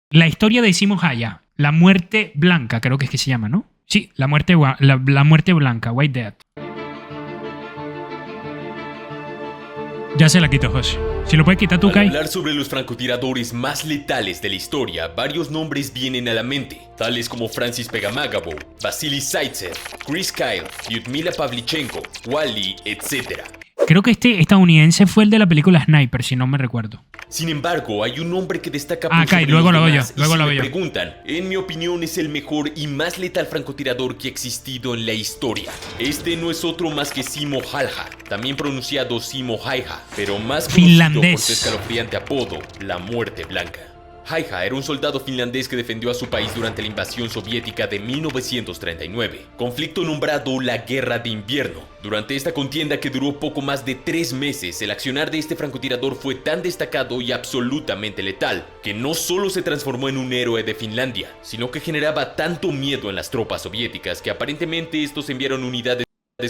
La historia de Simo Haya, la muerte blanca, creo que es que se llama, ¿no? Sí, la muerte blanca, White Death. Ya se la quito, José. Si lo puedes quitar tú, Kai. Al hablar sobre los francotiradores más letales de la historia, varios nombres vienen a la mente, tales como Francis Pegamagabo, Vasily Zaitsev, Chris Kyle, Lyudmila Pavlichenko, Wally, etc. Creo que este estadounidense fue el de la película Sniper, si no me recuerdo. Sin embargo, hay un nombre que destaca por Kai, sobre luego los lo demás, veo yo, luego y lo si veo me yo. preguntan, en mi opinión es el mejor y más letal francotirador que ha existido en la historia. Este no es otro más que Simo Halja, también pronunciado Simo Haija, pero más conocido Finlandés. por su escalofriante apodo, la Muerte Blanca. Haija era un soldado finlandés que defendió a su país durante la invasión soviética de 1939, conflicto nombrado la Guerra de Invierno. Durante esta contienda, que duró poco más de 3 meses, el accionar de este francotirador fue tan destacado y absolutamente letal, que no solo se transformó en un héroe de Finlandia, sino que generaba tanto miedo en las tropas soviéticas que aparentemente estos enviaron unidades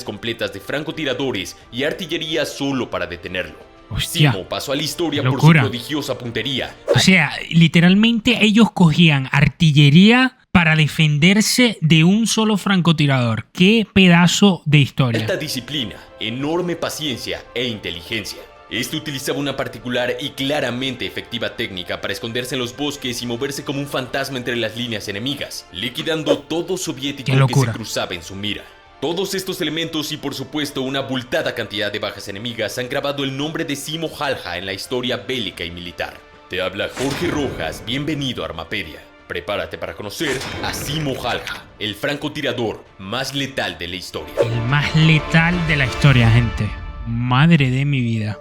completas de francotiradores y artillería solo para detenerlo. Hostia, Simo pasó a la historia por su locura. prodigiosa puntería. O sea, literalmente ellos cogían artillería para defenderse de un solo francotirador. ¡Qué pedazo de historia! Alta disciplina, enorme paciencia e inteligencia. Este utilizaba una particular y claramente efectiva técnica para esconderse en los bosques y moverse como un fantasma entre las líneas enemigas, liquidando todo soviético que se cruzaba en su mira. Todos estos elementos y por supuesto una abultada cantidad de bajas enemigas han grabado el nombre de Simo Halja en la historia bélica y militar. Te habla Jorge Rojas, bienvenido a Armapedia. Prepárate para conocer a Simo Halja, el francotirador más letal de la historia. El más letal de la historia, gente. Madre de mi vida.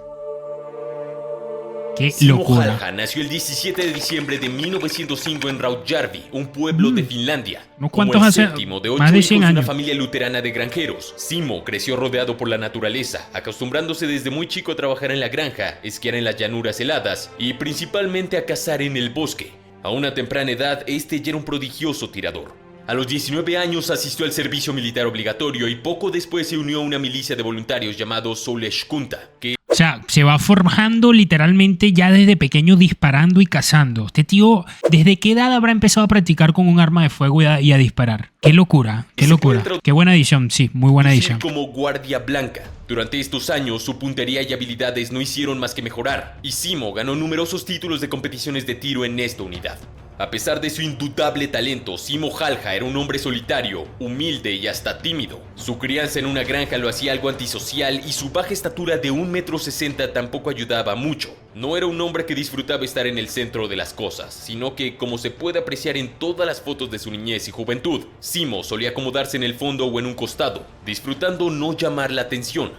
¡Qué locura! Simo Halja nació el 17 de diciembre de 1905 en Rautjärvi, un pueblo de Finlandia. Como el séptimo de 8 hijos de una familia luterana de granjeros, Simo creció rodeado por la naturaleza, acostumbrándose desde muy chico a trabajar en la granja, esquiar en las llanuras heladas y principalmente a cazar en el bosque. A una temprana edad, este ya era un prodigioso tirador. A los 19 años asistió al servicio militar obligatorio y poco después se unió a una milicia de voluntarios llamado Souleskunta, que O sea, se va forjando literalmente ya desde pequeño disparando y cazando. Este tío, ¿desde qué edad habrá empezado a practicar con un arma de fuego y a disparar? ¡Qué locura! ¡Qué locura! ¡Qué buena edición! Sí, muy buena edición. Como guardia blanca. Durante estos años, su puntería y habilidades no hicieron más que mejorar, y Simo ganó numerosos títulos de competiciones de tiro en esta unidad. A pesar de su indudable talento, Simo Halja era un hombre solitario, humilde y hasta tímido. Su crianza en una granja lo hacía algo antisocial y su baja estatura de 1,60 m tampoco ayudaba mucho. No era un hombre que disfrutaba estar en el centro de las cosas, sino que, como se puede apreciar en todas las fotos de su niñez y juventud, Simo solía acomodarse en el fondo o en un costado, disfrutando no llamar la atención.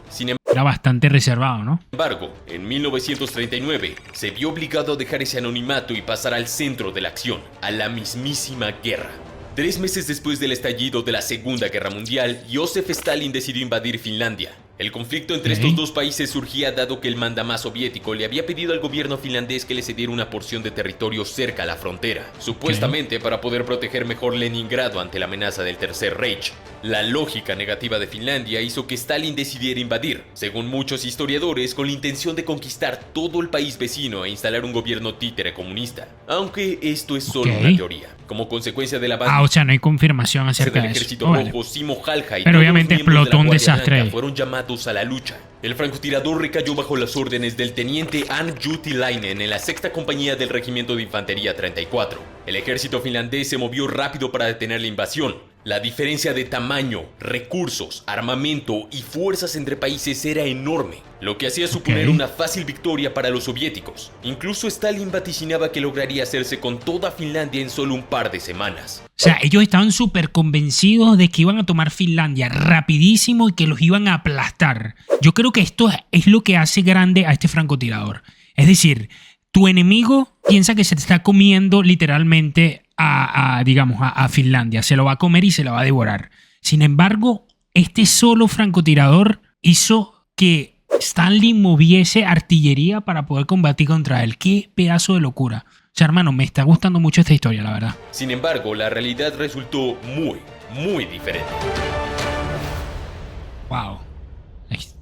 Era bastante reservado, ¿no? Sin embargo, en 1939 se vio obligado a dejar ese anonimato y pasar al centro de la acción, a la mismísima guerra. 3 meses después del estallido de la Segunda Guerra Mundial, Joseph Stalin decidió invadir Finlandia. El conflicto entre estos dos países surgía dado que el mandamás soviético le había pedido al gobierno finlandés que le cediera una porción de territorio cerca a la frontera, supuestamente para poder proteger mejor Leningrado ante la amenaza del Tercer Reich. La lógica negativa de Finlandia hizo que Stalin decidiera invadir, según muchos historiadores, con la intención de conquistar todo el país vecino e instalar un gobierno títere comunista, aunque esto es solo una teoría. Como consecuencia de la avance o sea, no hay confirmación acerca del de ejército eso. rojo, Simo Halja y pero todos obviamente los miembros de la explotó un Guardia desastre Blanca ahí. fueron llamados a la lucha. El francotirador recayó bajo las órdenes del teniente Ann Juutilainen en la 6ª compañía del Regimiento de Infantería 34. El ejército finlandés se movió rápido para detener la invasión. La diferencia de tamaño, recursos, armamento y fuerzas entre países era enorme, lo que hacía suponer una fácil victoria para los soviéticos. Incluso Stalin vaticinaba que lograría hacerse con toda Finlandia en solo un par de semanas. O sea, ellos estaban súper convencidos de que iban a tomar Finlandia rapidísimo y que los iban a aplastar. Yo creo que esto es lo que hace grande a este francotirador. Es decir, tu enemigo piensa que se te está comiendo literalmente a Finlandia. Se lo va a comer y se lo va a devorar. Sin embargo, este solo francotirador hizo que Stalin moviese artillería para poder combatir contra él. ¡Qué pedazo de locura! O sea, hermano, me está gustando mucho esta historia, la verdad. Sin embargo, la realidad resultó muy diferente. Wow. Es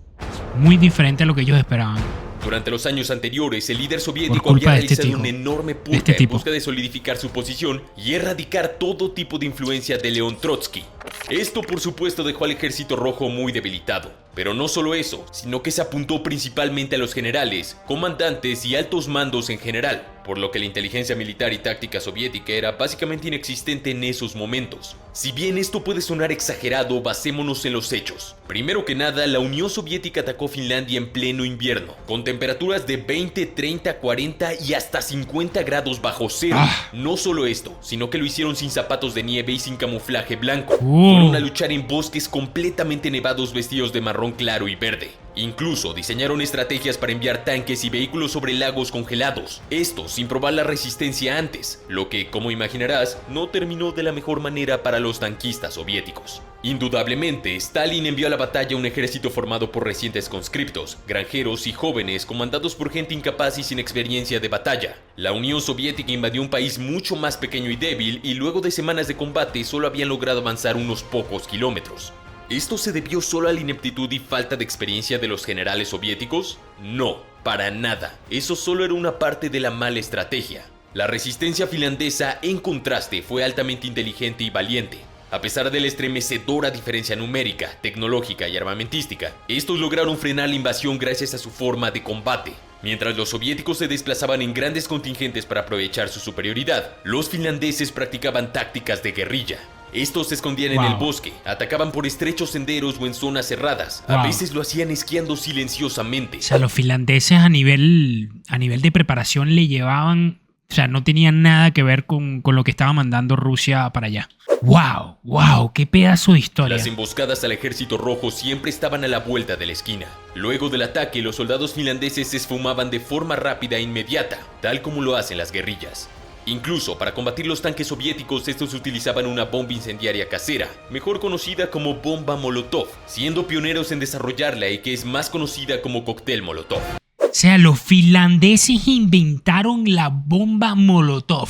muy diferente a lo que ellos esperaban. Durante los años anteriores, el líder Por soviético culpa había de este realizado tipo. una enorme De purga este en tipo. busca de solidificar su posición y erradicar todo tipo de influencia de León Trotsky. Esto, por supuesto, dejó al ejército rojo muy debilitado. Pero no solo eso, sino que se apuntó principalmente a los generales, comandantes y altos mandos en general, por lo que la inteligencia militar y táctica soviética era básicamente inexistente en esos momentos. Si bien esto puede sonar exagerado, basémonos en los hechos. Primero que nada, la Unión Soviética atacó Finlandia en pleno invierno, con temperaturas de 20, 30, 40 y hasta 50 grados bajo cero. No solo esto, sino que lo hicieron sin zapatos de nieve y sin camuflaje blanco. Fueron a luchar en bosques completamente nevados vestidos de marrón claro y verde. Incluso diseñaron estrategias para enviar tanques y vehículos sobre lagos congelados, esto sin probar la resistencia antes, lo que, como imaginarás, no terminó de la mejor manera para los tanquistas soviéticos. Indudablemente, Stalin envió a la batalla un ejército formado por recientes conscriptos, granjeros y jóvenes comandados por gente incapaz y sin experiencia de batalla. La Unión Soviética invadió un país mucho más pequeño y débil y luego de semanas de combate solo habían logrado avanzar unos pocos kilómetros. ¿Esto se debió solo a la ineptitud y falta de experiencia de los generales soviéticos? No, para nada. Eso solo era una parte de la mala estrategia. La resistencia finlandesa, en contraste, fue altamente inteligente y valiente. A pesar de la estremecedora diferencia numérica, tecnológica y armamentística, estos lograron frenar la invasión gracias a su forma de combate. Mientras los soviéticos se desplazaban en grandes contingentes para aprovechar su superioridad, los finlandeses practicaban tácticas de guerrilla. Estos se escondían en el bosque, atacaban por estrechos senderos o en zonas cerradas. A veces lo hacían esquiando silenciosamente. O sea, los finlandeses a nivel de preparación le llevaban... O sea, no tenían nada que ver con lo que estaba mandando Rusia para allá. ¡Wow! ¡Wow! ¡Qué pedazo de historia! Las emboscadas al ejército rojo siempre estaban a la vuelta de la esquina. Luego del ataque, los soldados finlandeses se esfumaban de forma rápida e inmediata, tal como lo hacen las guerrillas. Incluso para combatir los tanques soviéticos, estos utilizaban una bomba incendiaria casera, mejor conocida como bomba Molotov, siendo pioneros en desarrollarla y que es más conocida como cóctel Molotov. O sea, los finlandeses inventaron la bomba Molotov.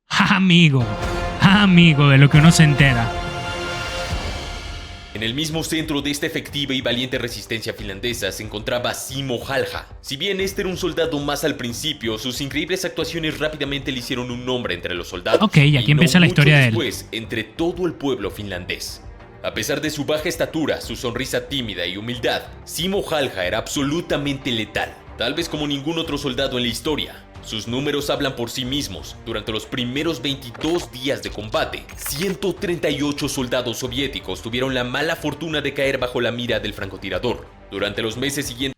Amigo, de lo que uno se entera. En el mismo centro de esta efectiva y valiente resistencia finlandesa se encontraba Simo Halja. Si bien este era un soldado más al principio, sus increíbles actuaciones rápidamente le hicieron un nombre entre los soldados. Ok, y aquí empieza la historia de él. Después, entre todo el pueblo finlandés. A pesar de su baja estatura, su sonrisa tímida y humildad, Simo Halja era absolutamente letal, tal vez como ningún otro soldado en la historia. Sus números hablan por sí mismos. Durante los primeros 22 días de combate, 138 soldados soviéticos tuvieron la mala fortuna de caer bajo la mira del francotirador. Durante los meses siguientes...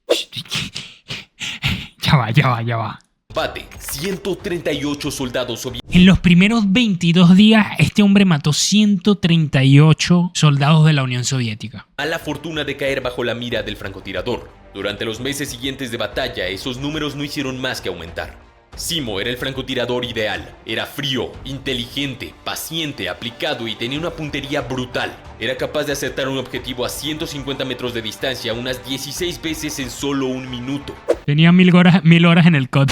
Ya va. Combate, 138 soldados soviéticos. En los primeros 22 días, este hombre mató 138 soldados de la Unión Soviética. Mala fortuna de caer bajo la mira del francotirador. Durante los meses siguientes de batalla, esos números no hicieron más que aumentar. Simo era el francotirador ideal. Era frío, inteligente, paciente, aplicado y tenía una puntería brutal. Era capaz de acertar un objetivo a 150 metros de distancia unas 16 veces en solo un minuto. Tenía 1000 horas en el COD.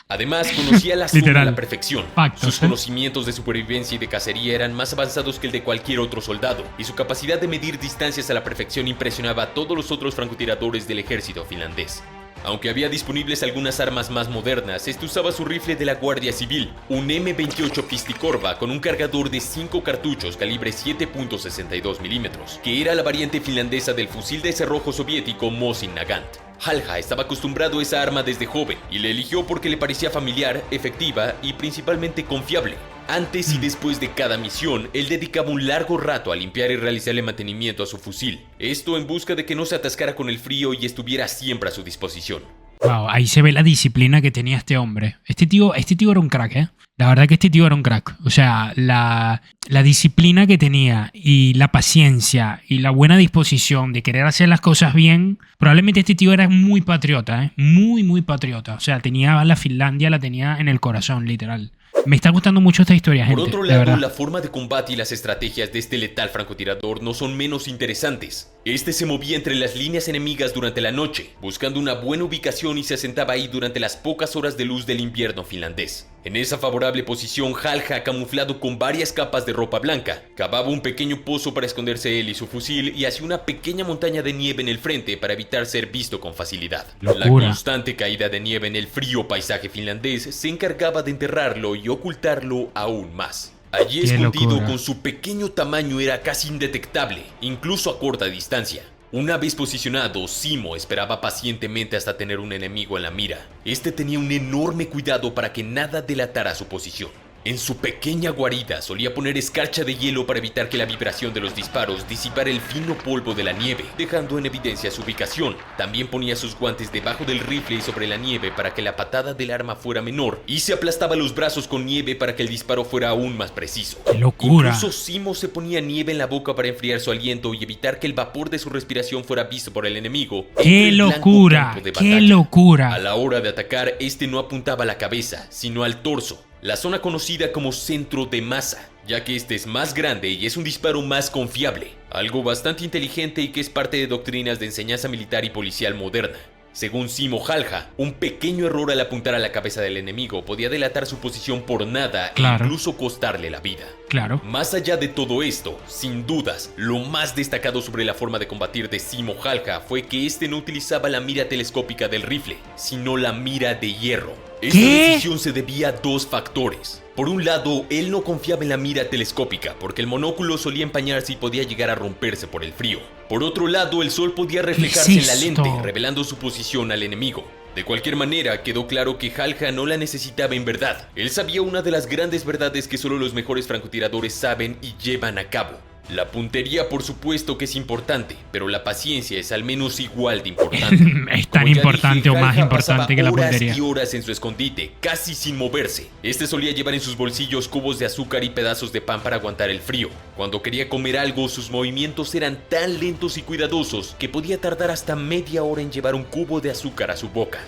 Además, conocía la zona Literal. a la perfección. Factos, Sus conocimientos de supervivencia y de cacería eran más avanzados que el de cualquier otro soldado, y su capacidad de medir distancias a la perfección impresionaba a todos los otros francotiradores del ejército finlandés. Aunque había disponibles algunas armas más modernas, este usaba su rifle de la Guardia Civil, un M28 Pistikorva con un cargador de 5 cartuchos calibre 7.62 milímetros, que era la variante finlandesa del fusil de cerrojo soviético Mosin Nagant. Halja estaba acostumbrado a esa arma desde joven y la eligió porque le parecía familiar, efectiva y principalmente confiable. Antes y después de cada misión, él dedicaba un largo rato a limpiar y realizarle mantenimiento a su fusil. Esto en busca de que no se atascara con el frío y estuviera siempre a su disposición. Wow, ahí se ve la disciplina que tenía este hombre. Este tío era un crack, ¿eh? La verdad que este tío era un crack. O sea, la disciplina que tenía y la paciencia y la buena disposición de querer hacer las cosas bien. Probablemente este tío era muy patriota, ¿eh? Muy patriota. O sea, tenía la Finlandia, la tenía en el corazón, literal. Me está gustando mucho esta historia, gente. Por otro de lado, verdad. la forma de combate y las estrategias de este letal francotirador no son menos interesantes. Este se movía entre las líneas enemigas durante la noche, buscando una buena ubicación y se asentaba ahí durante las pocas horas de luz del invierno finlandés. En esa favorable posición, Halja, camuflado con varias capas de ropa blanca, cavaba un pequeño pozo para esconderse él y su fusil y hacía una pequeña montaña de nieve en el frente para evitar ser visto con facilidad. Locura. La constante caída de nieve en el frío paisaje finlandés se encargaba de enterrarlo y ocultarlo aún más. Allí Qué escondido locura. con su pequeño tamaño era casi indetectable, incluso a corta distancia. Una vez posicionado, Simo esperaba pacientemente hasta tener un enemigo en la mira. Este tenía un enorme cuidado para que nada delatara su posición. En su pequeña guarida solía poner escarcha de hielo para evitar que la vibración de los disparos disipara el fino polvo de la nieve, dejando en evidencia su ubicación. También ponía sus guantes debajo del rifle y sobre la nieve para que la patada del arma fuera menor, y se aplastaba los brazos con nieve para que el disparo fuera aún más preciso. ¡Qué locura! Incluso Simo se ponía nieve en la boca para enfriar su aliento y evitar que el vapor de su respiración fuera visto por el enemigo. ¡Qué entre el blanco locura! campo de ¡Qué batalla. locura! A la hora de atacar, este no apuntaba a la cabeza, sino al torso, la zona conocida como centro de masa, ya que este es más grande y es un disparo más confiable, algo bastante inteligente y que es parte de doctrinas de enseñanza militar y policial moderna. Según Simo Halja, un pequeño error al apuntar a la cabeza del enemigo podía delatar su posición por nada Claro. e incluso costarle la vida. Claro. Más allá de todo esto, sin dudas, lo más destacado sobre la forma de combatir de Simo Halja fue que este no utilizaba la mira telescópica del rifle, sino la mira de hierro. Esta ¿Qué? decisión se debía a dos factores. Por un lado, él no confiaba en la mira telescópica porque el monóculo solía empañarse y podía llegar a romperse por el frío. Por otro lado, el sol podía reflejarse en la esto? lente, revelando su posición al enemigo. De cualquier manera, quedó claro que Halja no la necesitaba en verdad. Él sabía una de las grandes verdades que solo los mejores francotiradores saben y llevan a cabo. La puntería, por supuesto que es importante, pero la paciencia es al menos igual de importante. Es tan Como ya importante dije, o más Halja importante que la pasaba puntería. horas y horas en su escondite, casi sin moverse. Este solía llevar en sus bolsillos cubos de azúcar y pedazos de pan para aguantar el frío. Cuando quería comer algo, sus movimientos eran tan lentos y cuidadosos que podía tardar hasta media hora en llevar un cubo de azúcar a su boca.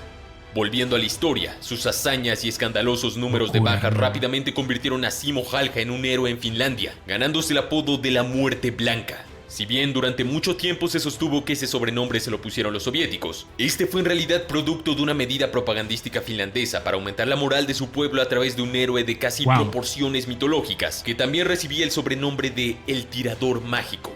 Volviendo a la historia, sus hazañas y escandalosos números de Locura, bajas ¿no? rápidamente convirtieron a Simo Halja en un héroe en Finlandia, ganándose el apodo de la Muerte Blanca. Si bien durante mucho tiempo se sostuvo que ese sobrenombre se lo pusieron los soviéticos, este fue en realidad producto de una medida propagandística finlandesa para aumentar la moral de su pueblo a través de un héroe de casi Wow. proporciones mitológicas, que también recibía el sobrenombre de El Tirador Mágico.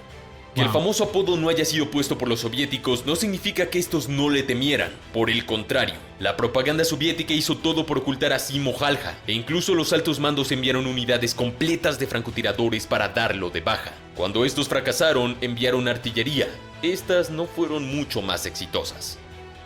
Que el Wow. famoso apodo no haya sido puesto por los soviéticos no significa que estos no le temieran. Por el contrario, la propaganda soviética hizo todo por ocultar a Simo Halja, e incluso los altos mandos enviaron unidades completas de francotiradores para darlo de baja. Cuando estos fracasaron, enviaron artillería. Estas no fueron mucho más exitosas.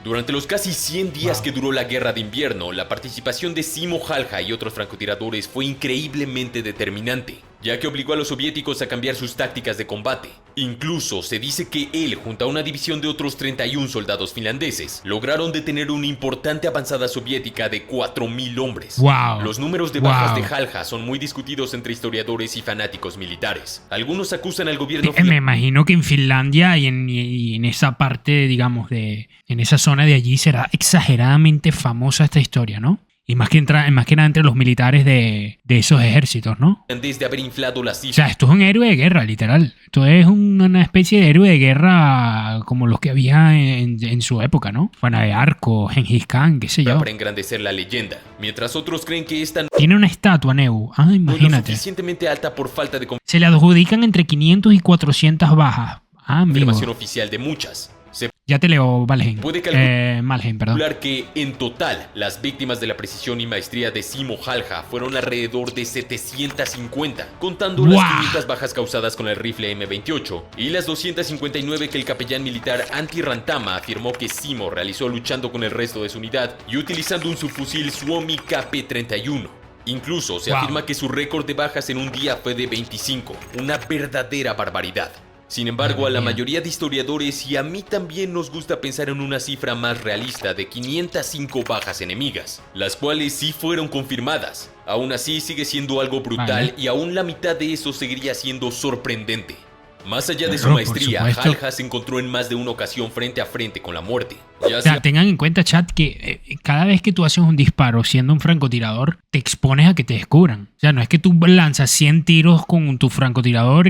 Durante los casi 100 días Wow. que duró la guerra de invierno, la participación de Simo Halja y otros francotiradores fue increíblemente determinante, ya que obligó a los soviéticos a cambiar sus tácticas de combate. Incluso se dice que él, junto a una división de otros 31 soldados finlandeses, lograron detener una importante avanzada soviética de 4.000 hombres. Wow. Los números de bajas Wow. de Halja son muy discutidos entre historiadores y fanáticos militares. Algunos acusan al gobierno Me imagino que en Finlandia y en esa parte, digamos, en esa zona de allí será exageradamente famosa esta historia, ¿no? Y más que nada entre los militares de esos ejércitos, ¿no? finlandés de haber inflado las O cifras. sea, esto es un héroe de guerra, literal. Esto es una especie de héroe de guerra como los que había en su época, ¿no? Juana de Arco, Gengis Khan, qué sé yo. Para engrandecer la leyenda, mientras otros creen que esta no Tiene una estatua, Neu. Ah, es lo imagínate. suficientemente alta por falta de Se le adjudican entre 500 y 400 bajas. Ah, amigo. confirmación oficial de muchas. Se Ya te leo, Valheim. Puede calcular- Malheim, perdón. calcular que en total las víctimas de la precisión y maestría de Simo Halja fueron alrededor de 750, contando ¡Guau! las 500 bajas causadas con el rifle M28 y las 259 que el capellán militar Antti Rantama afirmó que Simo realizó luchando con el resto de su unidad y utilizando un subfusil Suomi KP-31. Incluso se Wow. afirma que su récord de bajas en un día fue de 25, una verdadera barbaridad. Sin embargo, a la Madre mía. mayoría de historiadores y a mí también nos gusta pensar en una cifra más realista de 505 bajas enemigas, las cuales sí fueron confirmadas. Aún así sigue siendo algo brutal Vale. y aún la mitad de eso seguiría siendo sorprendente. Más allá de su Claro, por maestría, supuesto. Halja se encontró en más de una ocasión frente a frente con la muerte. Ya O sea, sea tengan en cuenta, chat, que cada vez que tú haces un disparo siendo un francotirador, te expones a que te descubran. O sea, no es que tú lanzas 100 tiros con tu francotirador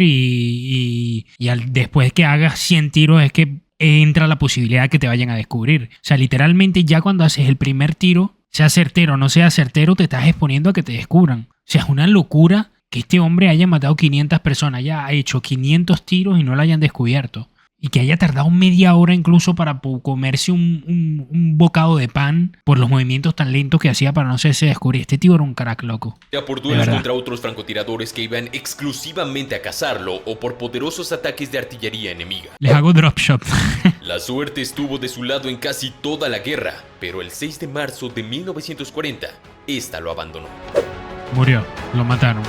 después que hagas 100 tiros es que entra la posibilidad de que te vayan a descubrir. O sea, literalmente ya cuando haces el primer tiro, sea certero o no sea certero, te estás exponiendo a que te descubran. O sea, es una locura que este hombre haya matado 500 personas, haya hecho 500 tiros y no lo hayan descubierto. Y que haya tardado media hora incluso para comerse un bocado de pan por los movimientos tan lentos que hacía para no hacerse descubrir. Este tío era un crack, loco. por De duelos verdad. contra otros francotiradores que iban exclusivamente a cazarlo o por poderosos ataques de artillería enemiga. Les hago drop shot. La suerte estuvo de su lado en casi toda la guerra, pero el 6 de marzo de 1940, esta lo abandonó. Murió, lo mataron.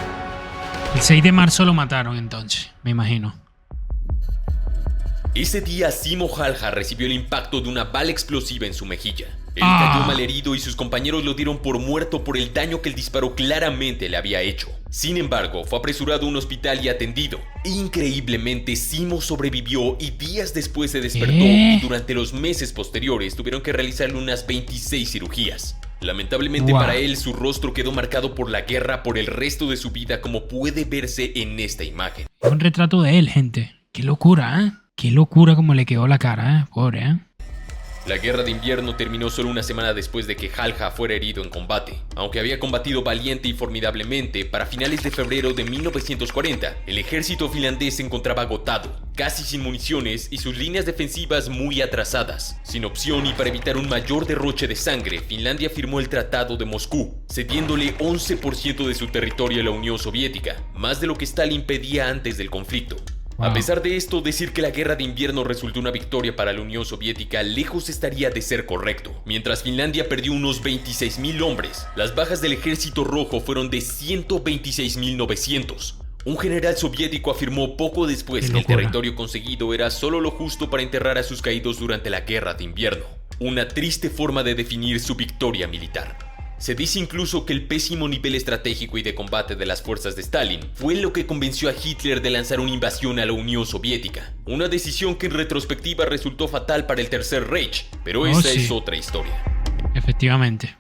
El 6 de marzo lo mataron entonces, me imagino. Ese día Simo Halja recibió el impacto de una bala explosiva en su mejilla. Él Ah. cayó malherido y sus compañeros lo dieron por muerto por el daño que el disparo claramente le había hecho. Sin embargo, fue apresurado a un hospital y atendido. Increíblemente, Simo sobrevivió y días después se despertó y durante los meses posteriores tuvieron que realizarle unas 26 cirugías. Lamentablemente Wow. para él, su rostro quedó marcado por la guerra por el resto de su vida, como puede verse en esta imagen. Es un retrato de él, gente. Qué locura, ¿eh? Qué locura como le quedó la cara, ¿eh? Pobre, ¿eh? La guerra de invierno terminó solo una semana después de que Halja fuera herido en combate. Aunque había combatido valiente y formidablemente, para finales de febrero de 1940, el ejército finlandés se encontraba agotado, casi sin municiones y sus líneas defensivas muy atrasadas. Sin opción y para evitar un mayor derroche de sangre, Finlandia firmó el Tratado de Moscú, cediéndole 11% de su territorio a la Unión Soviética, más de lo que Stalin pedía antes del conflicto. A Wow. pesar de esto, decir que la guerra de invierno resultó una victoria para la Unión Soviética lejos estaría de ser correcto. Mientras Finlandia perdió unos 26.000 hombres, las bajas del ejército rojo fueron de 126.900. Un general soviético afirmó poco después Qué que el locura. territorio conseguido era solo lo justo para enterrar a sus caídos durante la guerra de invierno. Una triste forma de definir su victoria militar. Se dice incluso que el pésimo nivel estratégico y de combate de las fuerzas de Stalin fue lo que convenció a Hitler de lanzar una invasión a la Unión Soviética. Una decisión que en retrospectiva resultó fatal para el Tercer Reich, pero esa sí. es otra historia. Efectivamente.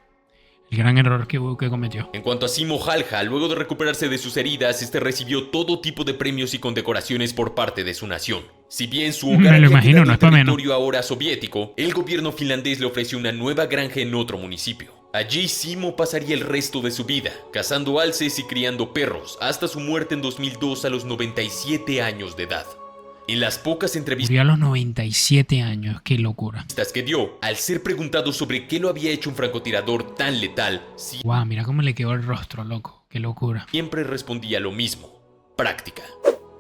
El gran error que cometió. En cuanto a Simo Halja, luego de recuperarse de sus heridas, este recibió todo tipo de premios y condecoraciones por parte de su nación. Si bien su hogar Me lo había imagino, quedado no en es pa' menos. territorio ahora soviético, el gobierno finlandés le ofreció una nueva granja en otro municipio. Allí Simo pasaría el resto de su vida, cazando alces y criando perros, hasta su muerte en 2002 a los 97 años de edad. En las pocas entrevistas Murió a los 97 años. Qué locura. que dio, al ser preguntado sobre qué lo había hecho un francotirador tan letal, Wow, mira cómo le quedó el rostro, loco. Qué locura. siempre respondía lo mismo: práctica.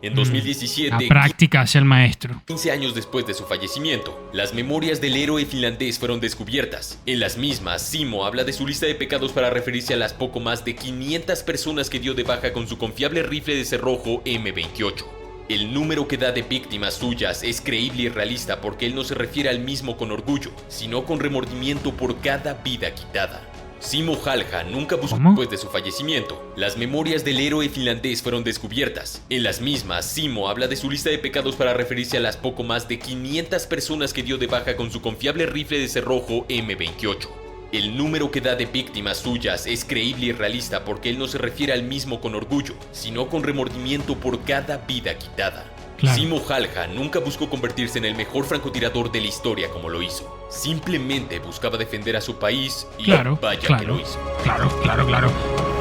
En 2017, La práctica hace el maestro. 15 años después de su fallecimiento, las memorias del héroe finlandés fueron descubiertas. En las mismas, Simo habla de su lista de pecados para referirse a las poco más de 500 personas que dio de baja con su confiable rifle de cerrojo M28. El número que da de víctimas suyas es creíble y realista porque él no se refiere al mismo con orgullo, sino con remordimiento por cada vida quitada. Simo Halja nunca buscó ¿Cómo? después de su fallecimiento. Las memorias del héroe finlandés fueron descubiertas. En las mismas, Simo habla de su lista de pecados para referirse a las poco más de 500 personas que dio de baja con su confiable rifle de cerrojo M28. El número que da de víctimas suyas es creíble y realista porque él no se refiere al mismo con orgullo, sino con remordimiento por cada vida quitada. Claro. Simo Halja nunca buscó convertirse en el mejor francotirador de la historia como lo hizo. Simplemente buscaba defender a su país y Claro, vaya que claro. lo hizo. Claro.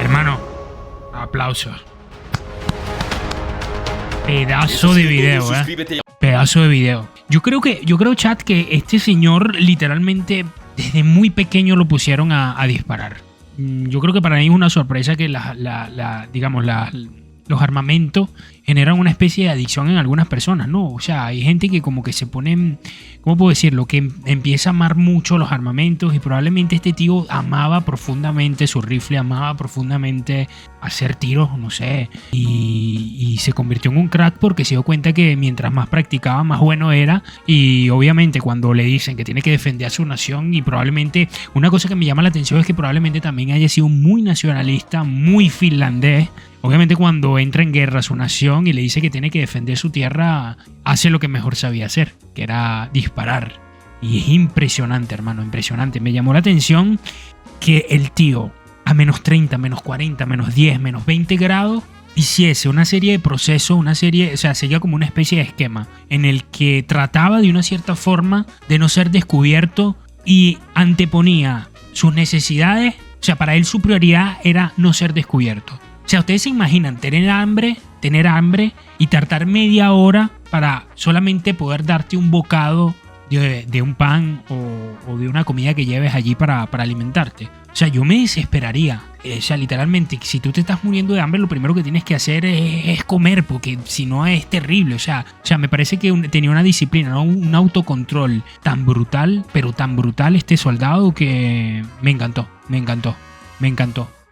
Hermano, aplausos. Pedazo Eso de sí, video, suscríbete. Pedazo de video. Yo creo, chat, que este señor literalmente desde muy pequeño lo pusieron a disparar. Yo creo que para mí es una sorpresa que los armamentos generan una especie de adicción en algunas personas, ¿no? O sea, hay gente que como que se ponen, ¿cómo puedo decirlo? Que empieza a amar mucho los armamentos y probablemente este tío amaba profundamente su rifle, amaba profundamente hacer tiros, no sé, y se convirtió en un crack porque se dio cuenta que mientras más practicaba, más bueno era. Y obviamente cuando le dicen que tiene que defender a su nación, y probablemente una cosa que me llama la atención es que probablemente también haya sido muy nacionalista, muy finlandés, Obviamente cuando entra en guerra su nación y le dice que tiene que defender su tierra, hace lo que mejor sabía hacer, que era disparar. Y es impresionante, hermano, impresionante. Me llamó la atención que el tío a menos 30, menos 40, menos 10, menos 20 grados hiciese una serie de procesos, o sea, seguía como una especie de esquema en el que trataba de una cierta forma de no ser descubierto y anteponía sus necesidades. O sea, para él su prioridad era no ser descubierto. O sea, ustedes se imaginan tener hambre y tardar media hora para solamente poder darte un bocado de un pan o de una comida que lleves allí para alimentarte. O sea, yo me desesperaría. O sea, literalmente, si tú te estás muriendo de hambre, lo primero que tienes que hacer es comer, porque si no es terrible. O sea, me parece que tenía una disciplina, ¿no? Un autocontrol tan brutal, pero tan brutal este soldado que me encantó.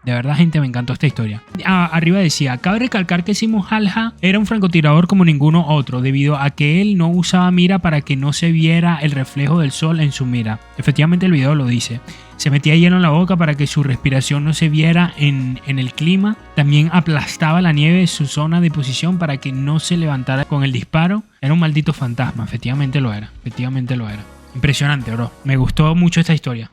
De verdad, gente, me encantó esta historia. Arriba decía, cabe recalcar que Simo Halja era un francotirador como ninguno otro, debido a que él no usaba mira para que no se viera el reflejo del sol en su mira. Efectivamente, el video lo dice. Se metía hielo en la boca para que su respiración no se viera en el clima. También aplastaba la nieve de su zona de posición para que no se levantara con el disparo. Era un maldito fantasma, efectivamente lo era. Impresionante, bro. Me gustó mucho esta historia.